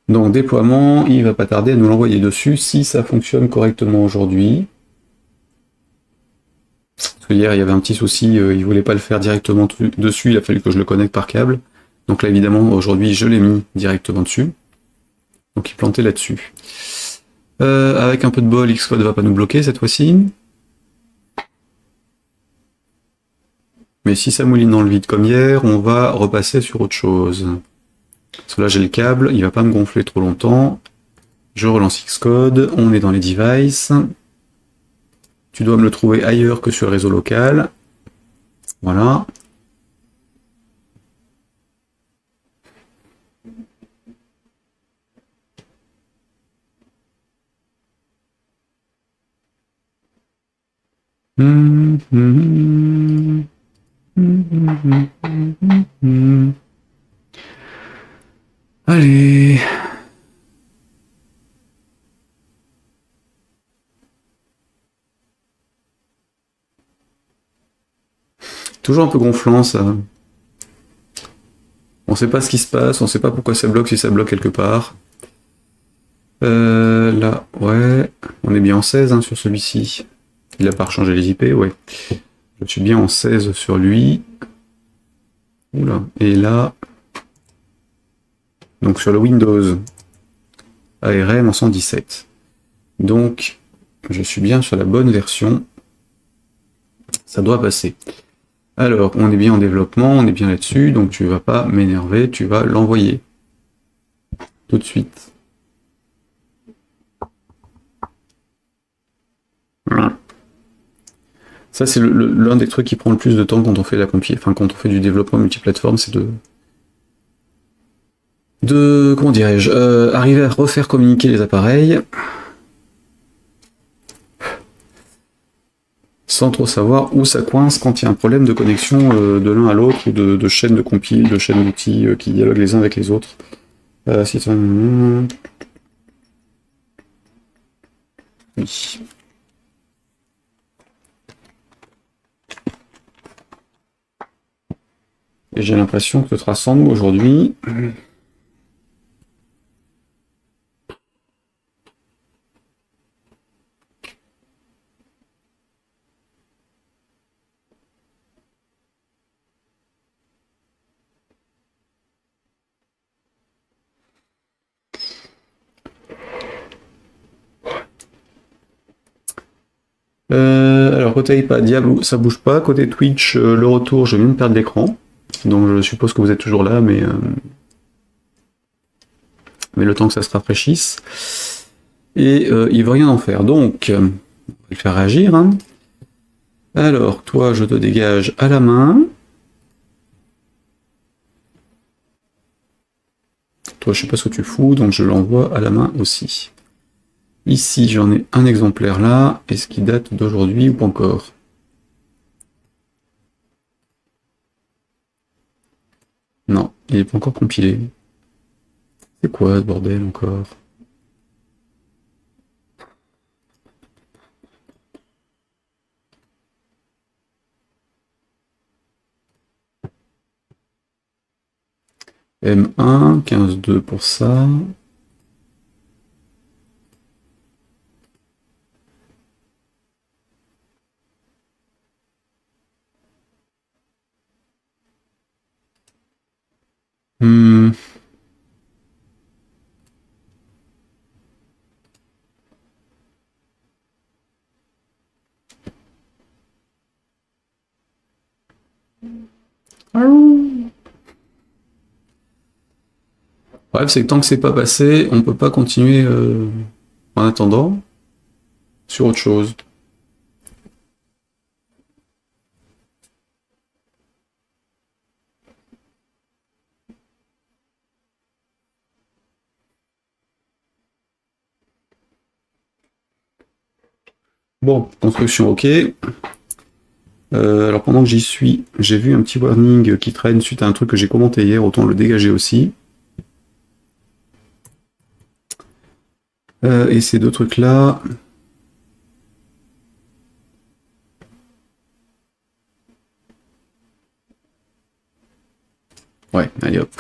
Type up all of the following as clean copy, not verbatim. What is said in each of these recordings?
Donc déploiement, il va pas tarder à nous l'envoyer dessus si ça fonctionne correctement aujourd'hui. Parce que hier il y avait un petit souci, il voulait pas le faire directement dessus, il a fallu que je le connecte par câble. Donc là évidemment aujourd'hui je l'ai mis directement dessus. Donc il plantait là-dessus. Avec un peu de bol, Xcode va pas nous bloquer cette fois-ci. Mais si ça mouline dans le vide comme hier, on va repasser sur autre chose. Parce que là j'ai le câble, il va pas me gonfler trop longtemps. Je relance Xcode, on est dans les devices. Tu dois me le trouver ailleurs que sur le réseau local. Voilà. Allez. Toujours un peu gonflant ça. On sait pas ce qui se passe, on sait pas pourquoi ça bloque si ça bloque quelque part. Là, ouais, on est bien en 16 hein, sur celui-ci. Il a pas rechangé les IP, ouais. Je suis bien en 16 sur lui. Oula, et là, donc sur le Windows ARM en 117. Donc, je suis bien sur la bonne version. Ça doit passer. Alors, on est bien en développement, on est bien là-dessus, donc tu vas pas m'énerver, tu vas l'envoyer. Tout de suite. Ça, c'est l'un des trucs qui prend le plus de temps quand on fait la compil, enfin quand on fait du développement multiplateforme, c'est comment dirais-je, arriver à refaire communiquer les appareils sans trop savoir où ça coince quand il y a un problème de connexion de l'un à l'autre ou de chaînes de compil, de chaînes d'outils qui dialoguent les uns avec les autres. Si ça... Oui. Et j'ai l'impression que ce sera sans nous aujourd'hui. Alors côté iPad, Diablo, ça bouge pas. Côté Twitch, le retour, je viens de perdre l'écran. Donc je suppose que vous êtes toujours là, mais le temps que ça se rafraîchisse. Et il veut rien en faire. Donc, on va le faire réagir. Hein. Alors, toi, je te dégage à la main. Toi, je sais pas ce que tu fous, donc je l'envoie à la main aussi. Ici, j'en ai un exemplaire là. Est-ce qu'il date d'aujourd'hui ou pas encore? Non, il n'est pas encore compilé. C'est quoi ce bordel encore? M1, 15.2 pour ça. Hmm. Bref, c'est que tant que c'est pas passé, on peut pas continuer en attendant sur autre chose. Bon, construction ok. Alors pendant que j'y suis, j'ai vu un petit warning qui traîne suite à un truc que j'ai commenté hier, autant le dégager aussi. Et ces deux trucs-là... Ouais, allez hop.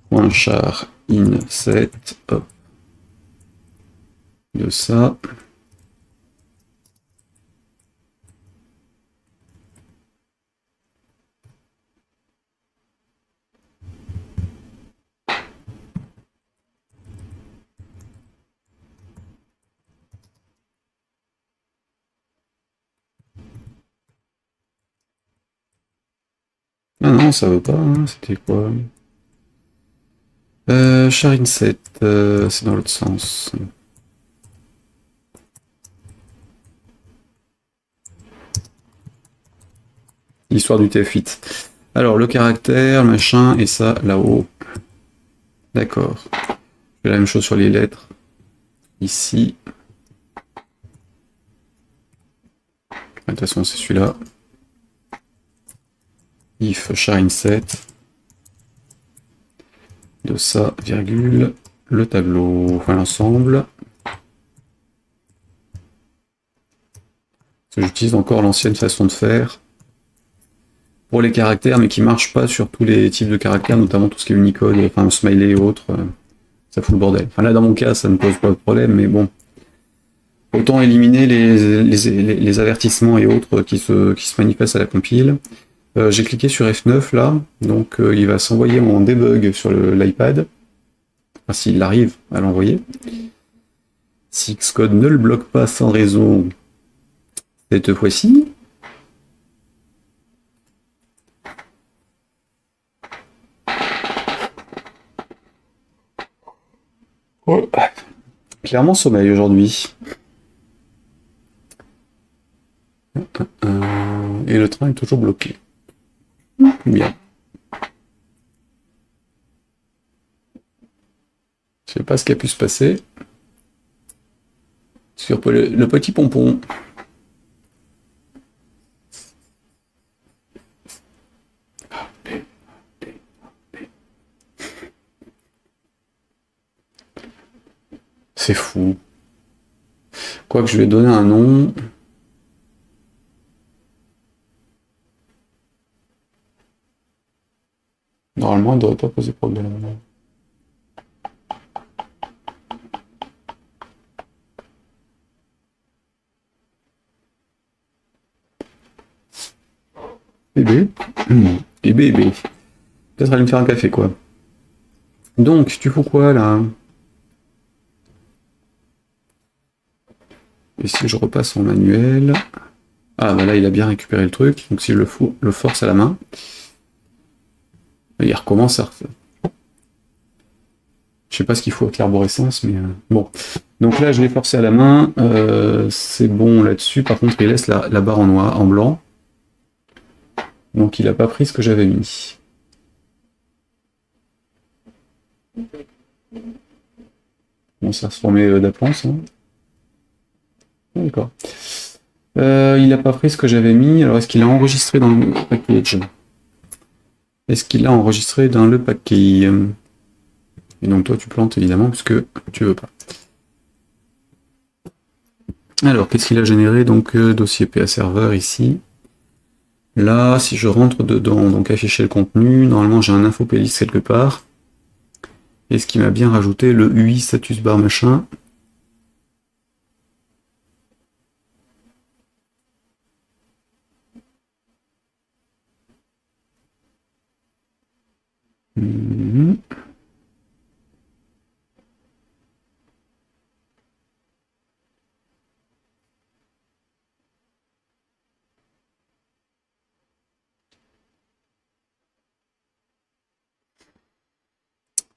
Pour un char in7, hop, de ça. Ah non, ça veut pas, hein. C'était quoi? Char in7, c'est dans l'autre sens. Histoire du TF8. Alors, le caractère, machin, et ça, là-haut. D'accord. Je fais la même chose sur les lettres. Ici. De toute façon, c'est celui-là. If char in7. De ça, virgule, le tableau, enfin l'ensemble. J'utilise encore l'ancienne façon de faire pour les caractères, mais qui marche pas sur tous les types de caractères, notamment tout ce qui est Unicode, enfin smiley et autres, ça fout le bordel. Enfin là, dans mon cas, ça ne pose pas de problème, mais bon. Autant éliminer les avertissements et autres qui se manifestent à la compile. J'ai cliqué sur F9 là, donc il va s'envoyer en debug sur l'iPad. Enfin, s'il arrive à l'envoyer. Si Xcode ne le bloque pas sans raison cette fois-ci. Oh. Clairement sommeil aujourd'hui. Et le train est toujours bloqué. Bien. Je sais pas ce qui a pu se passer. Sur le petit pompon. C'est fou. Quoique je vais donner un nom. Normalement, il ne devrait pas poser problème. Bébé. Et bébé. Peut-être aller me faire un café, quoi. Donc, tu fous quoi, là? Et si je repasse en manuel... Ah, bah là, il a bien récupéré le truc. Donc, si je le force à la main... Il recommence à... Je sais pas ce qu'il faut avec l'arborescence, mais... Bon. Donc là, je l'ai forcé à la main. C'est bon là-dessus. Par contre, il laisse la barre en noir, en blanc. Donc, il n'a pas pris ce que j'avais mis. Bon, ça se formait d'aplomb, ça. D'accord. Il n'a pas pris ce que j'avais mis. Alors, est-ce qu'il a enregistré dans le package? Est-ce qu'il a enregistré dans le paquet? Et donc, toi, tu plantes, évidemment, puisque tu veux pas. Alors, qu'est-ce qu'il a généré? Donc, dossier PA serveur ici. Là, si je rentre dedans, donc afficher le contenu, normalement, j'ai un info playlist quelque part. Est-ce qu'il m'a bien rajouté le UI status bar machin?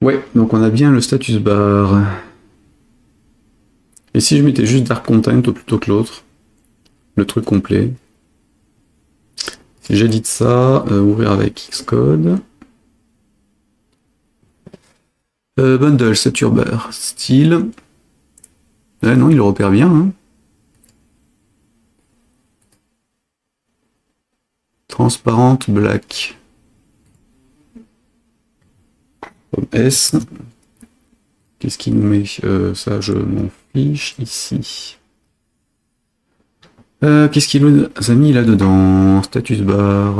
Ouais, donc on a bien le status bar. Et si je mettais juste Dark Content plutôt que l'autre, le truc complet. Si j'édite ça, ouvrir avec Xcode. Bundle, status bar, style. Non, il le repère bien. Hein. Transparente, black. S. Qu'est-ce qu'il nous met? Ça, je m'en fiche. Ici. Qu'est-ce qu'il nous a mis là-dedans? Status bar,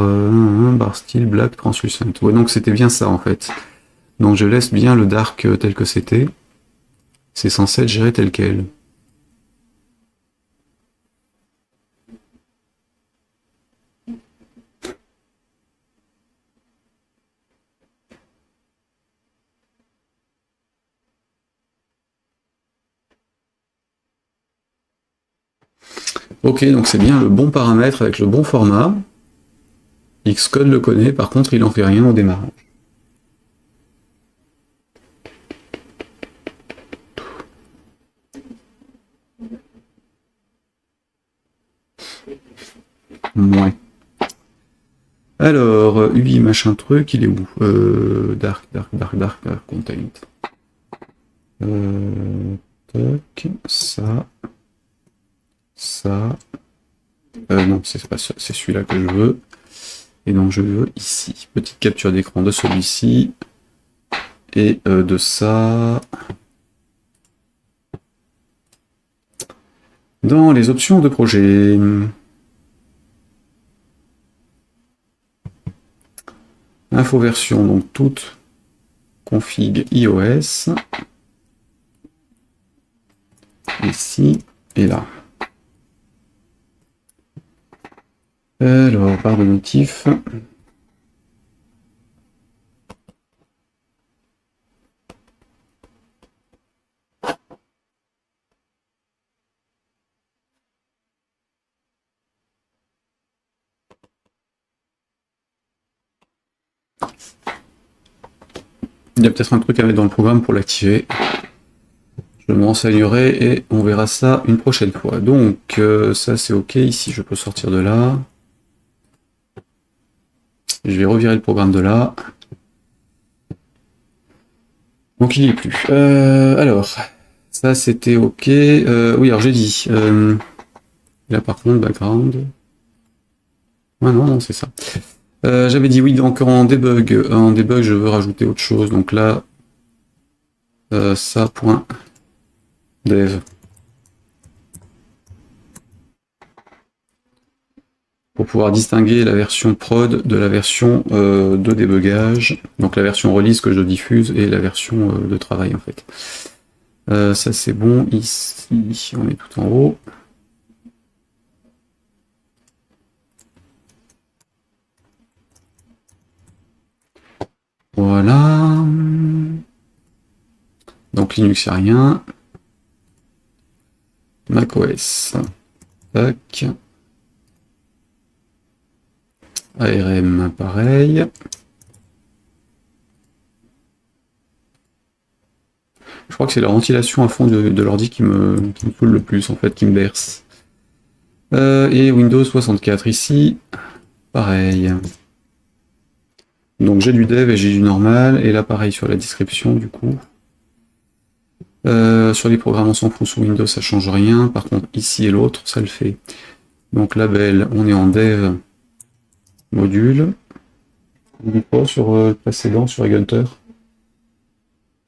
bar style, black, translucent. Ouais, donc c'était bien ça en fait. Donc je laisse bien le dark tel que c'était. C'est censé être géré tel quel. Ok, donc c'est bien le bon paramètre avec le bon format. Xcode le connaît, par contre il n'en fait rien au démarrage. Ouais. Alors, UI machin truc, il est où? Dark content. Tac, ça. Non, c'est pas ça, c'est celui-là que je veux. Et donc je veux ici. Petite capture d'écran de celui-ci. Et de ça. Dans les options de projet. Info version, donc toute config iOS. Ici et là. Alors, barre de notif. Il y a peut-être un truc à mettre dans le programme pour l'activer. Je me renseignerai et on verra ça une prochaine fois. Donc, ça c'est ok. Ici, je peux sortir de là. Je vais revirer le programme de là. Donc, il n'y est plus. Alors, ça c'était ok. Oui, alors j'ai dit. Là, par contre, background. Ouais, non, c'est ça. J'avais dit oui, donc en debug, je veux rajouter autre chose. Donc là, ça, point, dev. Pour pouvoir distinguer la version prod de la version de débugage. Donc la version release que je diffuse et la version de travail en fait. Ça c'est bon. Ici, on est tout en haut. Voilà. Donc Linux, il n'y a rien. macOS. Tac. ARM, pareil. Je crois que c'est la ventilation à fond de l'ordi qui me saoule le plus, en fait, qui me berce. Et Windows 64 ici, pareil. Donc j'ai du dev et j'ai du normal, et là pareil sur la description du coup. Sur les programmes on s'en fout, sous Windows ça change rien, par contre ici et l'autre ça le fait. Donc label, on est en dev module. On dit pas sur le précédent, sur Hunter.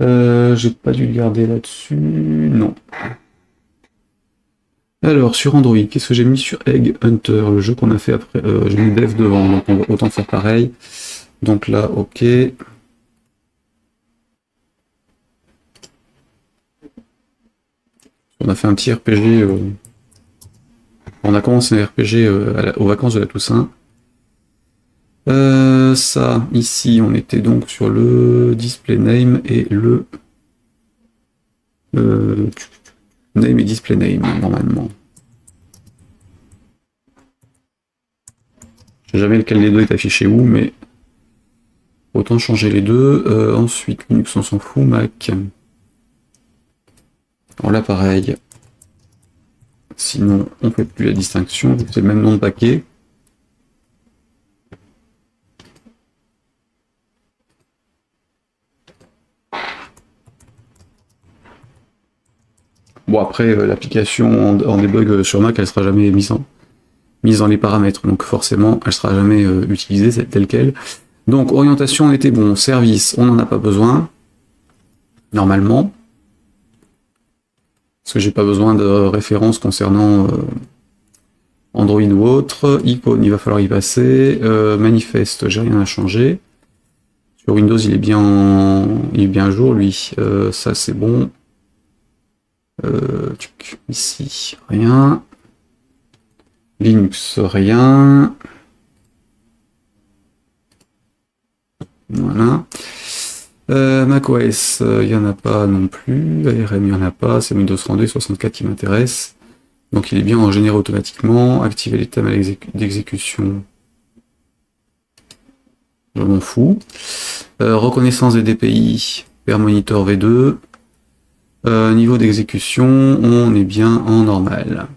J'ai pas dû le garder là-dessus, non. Alors sur Android, qu'est-ce que j'ai mis sur Egg Hunter, le jeu qu'on a fait après, j'ai mis dev devant, donc on va autant faire pareil. Donc là, ok. On a fait un petit RPG. On a commencé un RPG aux vacances de la Toussaint. Ça, ici, on était donc sur le display name et le name et display name, normalement. Je sais jamais lequel des deux est affiché où, mais autant changer les deux. Ensuite, Linux, on s'en fout. Mac. Alors là, pareil. Sinon, on ne fait plus la distinction. C'est le même nom de paquet. Bon, après, l'application en debug sur Mac, elle sera jamais mise dans les paramètres. Donc forcément, elle sera jamais utilisée, c'est telle quelle. Donc, orientation, on était bon. Service, on n'en a pas besoin. Normalement. Parce que j'ai pas besoin de références concernant Android ou autre. Icône, il va falloir y passer. Manifeste, j'ai rien à changer. Sur Windows, il est bien à jour, lui. Ça, c'est bon. Ici, rien. Linux, rien. Voilà. macOS, il n'y en a pas non plus. ARM, il n'y en a pas. C'est Windows 32 et 64 qui m'intéresse. Donc il est bien en généré automatiquement. Activer les thèmes d'exécution. Je m'en fous. Reconnaissance des DPI. Per monitor V2. Niveau d'exécution, on est bien en normal.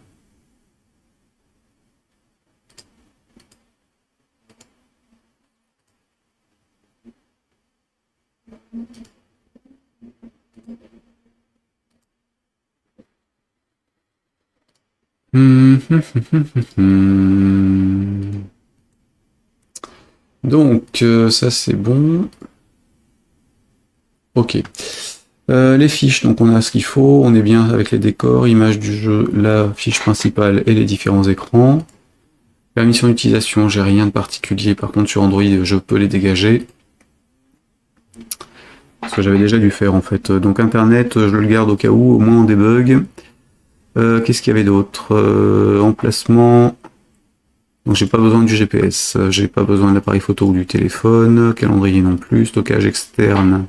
Donc, ça c'est bon. Ok. Les fiches, donc on a ce qu'il faut, on est bien avec les décors, images du jeu, la fiche principale et les différents écrans. Permission d'utilisation, j'ai rien de particulier, par contre sur Android je peux les dégager. Ce que j'avais déjà dû faire en fait. Donc Internet, je le garde au cas où, au moins on débug. Qu'est-ce qu'il y avait d'autre? Emplacement. Donc j'ai pas besoin du GPS, j'ai pas besoin de l'appareil photo ou du téléphone, calendrier non plus, stockage externe.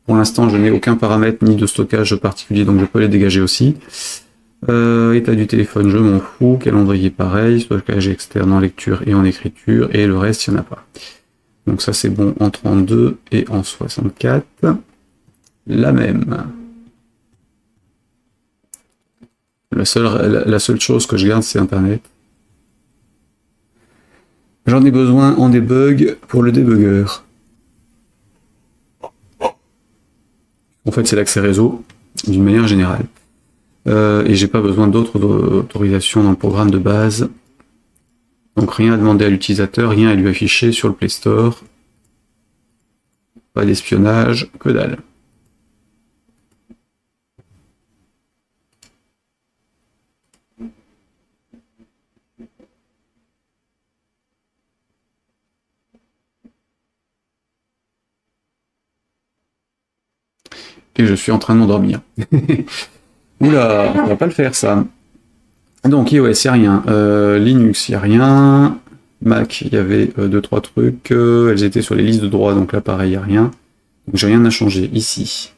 Pour l'instant je n'ai aucun paramètre ni de stockage particulier, donc je peux les dégager aussi. État du téléphone, je m'en fous, calendrier pareil, stockage externe en lecture et en écriture, et le reste il n'y en a pas. Donc ça c'est bon en 32 et en 64. La même. La seule chose que je garde c'est Internet. J'en ai besoin en debug pour le débugger. En fait, c'est l'accès réseau, d'une manière générale. Et j'ai pas besoin d'autres autorisations dans le programme de base. Donc rien à demander à l'utilisateur, rien à lui afficher sur le Play Store. Pas d'espionnage, que dalle. Et je suis en train de m'endormir. Oula, on va pas le faire ça. Donc iOS, il n'y a rien. Linux, il n'y a rien. Mac, il y avait 2-3 trucs. Elles étaient sur les listes de droits, donc là pareil, il n'y a rien. Donc j'ai rien à changer ici.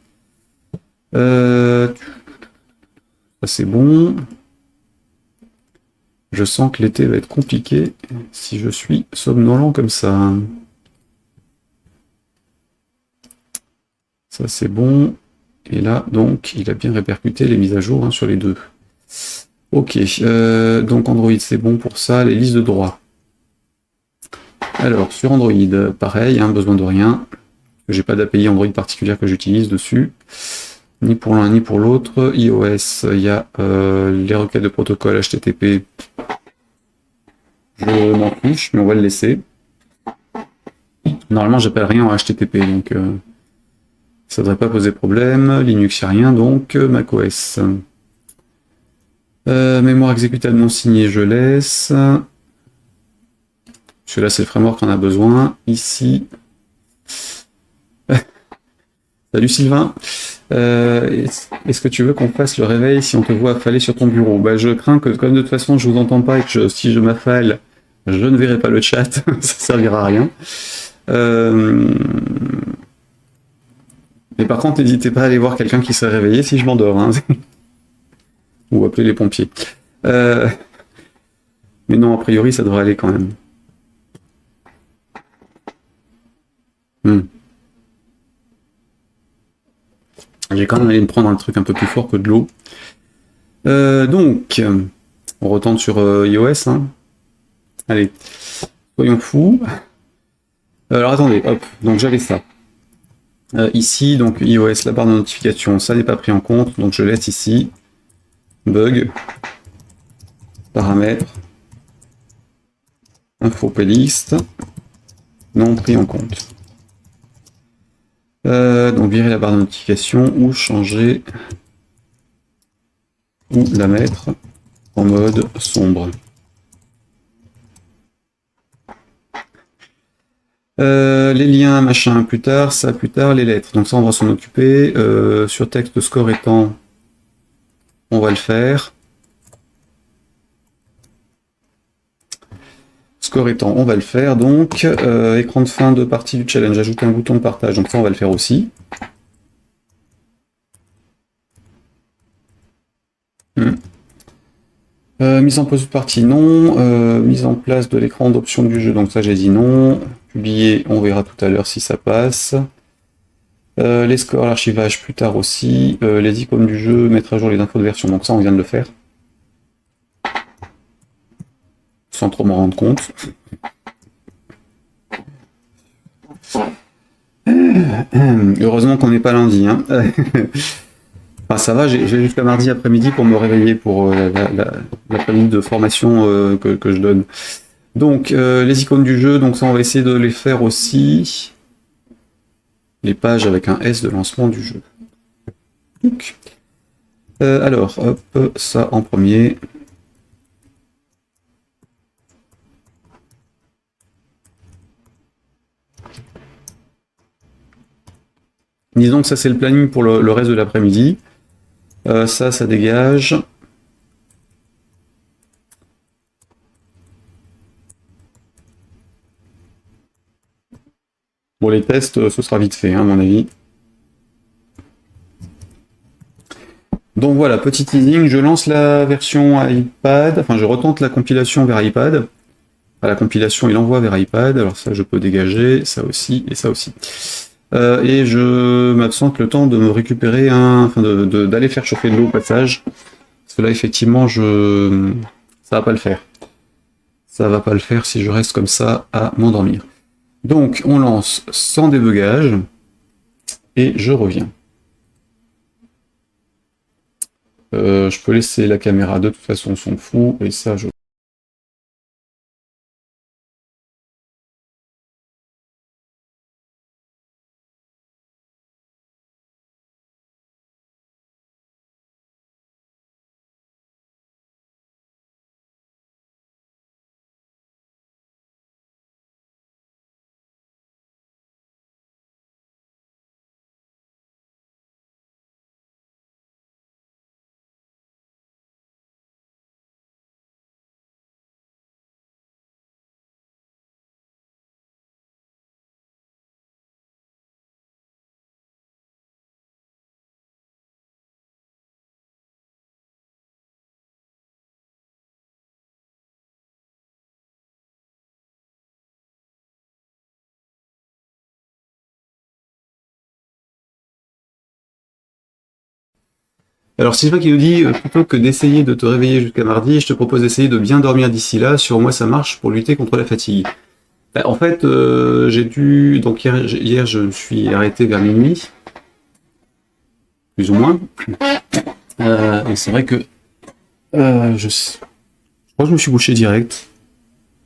Ça c'est bon. Je sens que l'été va être compliqué si je suis somnolent comme ça. Ça c'est bon. Et là, donc, il a bien répercuté les mises à jour hein, sur les deux. Ok, donc Android c'est bon pour ça, les listes de droits. Alors, sur Android, pareil, hein, besoin de rien. J'ai pas d'API Android particulière que j'utilise dessus. Ni pour l'un ni pour l'autre. iOS, il y a les requêtes de protocole HTTP. Je m'en fiche, mais on va le laisser. Normalement, j'appelle rien en HTTP, donc ça devrait pas poser problème. Linux, il n'y a rien, donc macOS. Mémoire exécutable non signée, je laisse. Parce que là, c'est le framework qu'on a besoin. Ici. Salut Sylvain. Est-ce que tu veux qu'on fasse le réveil si on te voit affaler sur ton bureau? Bah, je crains que, comme de toute façon, je vous entends pas et que si je m'affale, je ne verrai pas le chat. Ça servira à rien. Mais par contre, n'hésitez pas à aller voir quelqu'un qui serait réveillé si je m'endors. Hein. Ou appeler les pompiers. Mais non, a priori, ça devrait aller quand même. J'ai quand même allé me prendre un truc un peu plus fort que de l'eau. Donc, on retente sur iOS. Hein. Allez, soyons fous. Alors attendez, hop, donc j'avais ça. Ici, donc iOS, la barre de notification, ça n'est pas pris en compte, donc je laisse ici. Bug, paramètres, info playlist, non pris en compte. Donc virer la barre de notification ou changer ou la mettre en mode sombre. Les liens, machin, plus tard, ça, plus tard, les lettres. Donc ça, on va s'en occuper. Sur texte score étant, on va le faire. Score étant, on va le faire. Donc, écran de fin de partie du challenge, ajouter un bouton de partage. Donc ça, on va le faire aussi. Mise en pause de partie, non. Mise en place de l'écran d'options du jeu, donc ça j'ai dit non. Publier, on verra tout à l'heure si ça passe. Les scores, l'archivage plus tard aussi. Les icônes du jeu, mettre à jour les infos de version, donc ça on vient de le faire. Sans trop m'en rendre compte. Heureusement qu'on n'est pas lundi. Hein. Enfin, ça va, j'ai jusqu'à mardi après-midi pour me réveiller pour l'après-midi de formation que je donne. Donc, les icônes du jeu, donc ça on va essayer de les faire aussi. Les pages avec un S de lancement du jeu. Donc, alors, hop, ça en premier. Disons que ça c'est le planning pour le reste de l'après-midi. Ça dégage. Bon, les tests, ce sera vite fait, hein, à mon avis. Donc voilà, petit teasing, je lance la version iPad, enfin je retente la compilation vers iPad. Enfin, la compilation, il envoie vers iPad, alors ça je peux dégager, ça aussi et ça aussi. Et je m'absente le temps de me récupérer d'aller faire chauffer de l'eau au passage. Parce que là, effectivement, ça va pas le faire. Ça va pas le faire si je reste comme ça à m'endormir. Donc, on lance sans débugage. Et je reviens. Je peux laisser la caméra, de toute façon, on s'en fout. Et ça, je... Alors, Sylvain qui nous dit, plutôt que d'essayer de te réveiller jusqu'à mardi, je te propose d'essayer de bien dormir d'ici là. Sur moi, ça marche pour lutter contre la fatigue. En fait, j'ai dû... Donc hier, je me suis arrêté vers minuit. Plus ou moins. Et c'est vrai que... je crois que je me suis couché direct.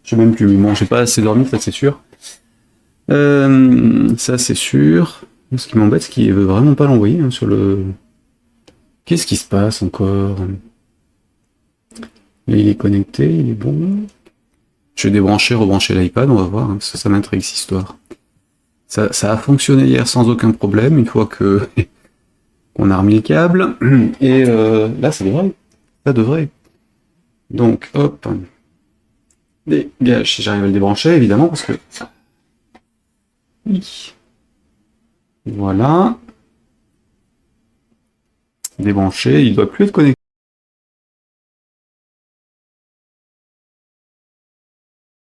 Je sais même plus. Bon, j'ai pas assez dormi, ça c'est sûr. Ça c'est sûr. Ce qui m'embête, c'est qu'il veut vraiment pas l'envoyer hein, sur le... Qu'est-ce qui se passe encore? Il est connecté, il est bon. Je vais débrancher, rebrancher l'iPad, on va voir, hein, parce que ça m'intrigue cette histoire. Ça a fonctionné hier sans aucun problème, une fois que qu'on a remis le câble. Et là, ça devrait. Ça devrait. Donc, hop. Dégage, si j'arrive à le débrancher, évidemment, parce que... Oui. Voilà. Débranché, il doit plus être connecté.